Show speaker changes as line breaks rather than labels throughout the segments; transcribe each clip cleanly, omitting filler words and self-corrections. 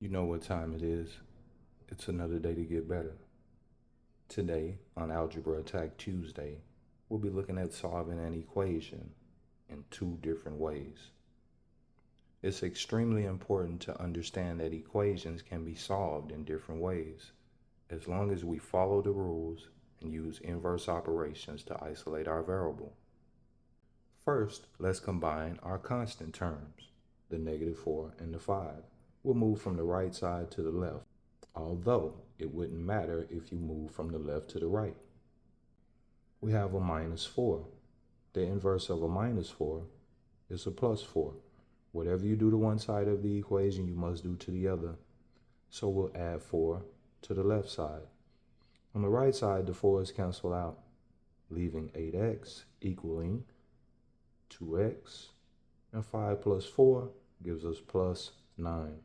You know what time it is. It's another day to get better. Today, on Algebra Attack Tuesday, we'll be looking at solving an equation in two different ways. It's extremely important to understand that equations can be solved in different ways, as long as we follow the rules and use inverse operations to isolate our variable. First, let's combine our constant terms, the -4 and the 5. We'll move from the right side to the left, although it wouldn't matter if you move from the left to the right. We have a -4. The inverse of a -4 is a +4. Whatever you do to one side of the equation, you must do to the other. So we'll add 4 to the left side. On the right side, the 4's cancel out, leaving 8x equaling 2x, and 5 plus 4 gives us +9.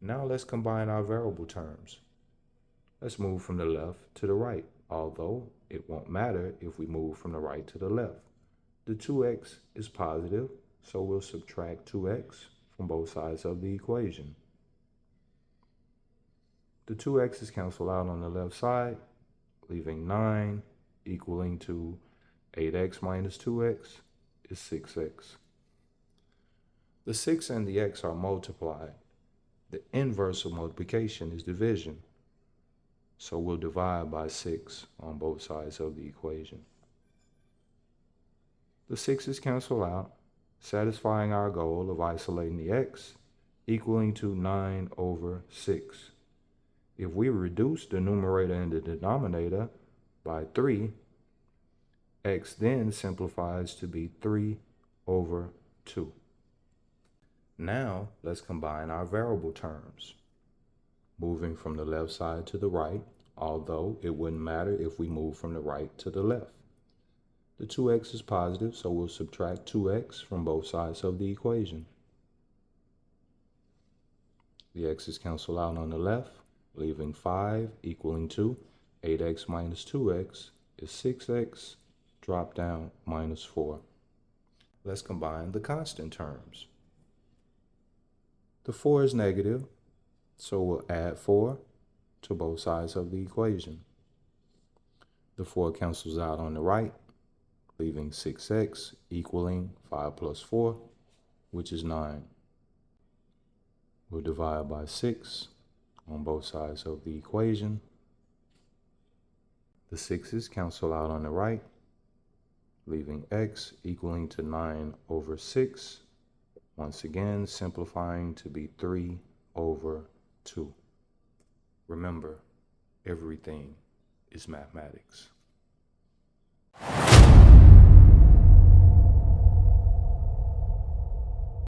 Now let's combine our variable terms. Let's move from the left to the right, although it won't matter if we move from the right to the left. The 2x is positive, so we'll subtract 2x from both sides of the equation. The 2x's cancel out on the left side, leaving 9 equaling to 8x minus 2x is 6x. The 6 and the x are multiplied. The inverse of multiplication is division. So we'll divide by 6 on both sides of the equation. The 6's cancel out, satisfying our goal of isolating the x, equaling to 9/6. If we reduce the numerator and the denominator by 3, x then simplifies to be 3/2. Now, let's combine our variable terms. Moving from the left side to the right, although it wouldn't matter if we move from the right to the left. The 2x is positive, so we'll subtract 2x from both sides of the equation. The x's cancel out on the left, leaving 5 equaling to 8x minus 2x is 6x, drop down -4. Let's combine the constant terms. The 4 is negative, so we'll add 4 to both sides of the equation. The 4 cancels out on the right, leaving 6x equaling 5 plus 4, which is 9. We'll divide by 6 on both sides of the equation. The 6's cancel out on the right, leaving x equaling to 9/6. Once again, simplifying to be 3/2. Remember, everything is mathematics.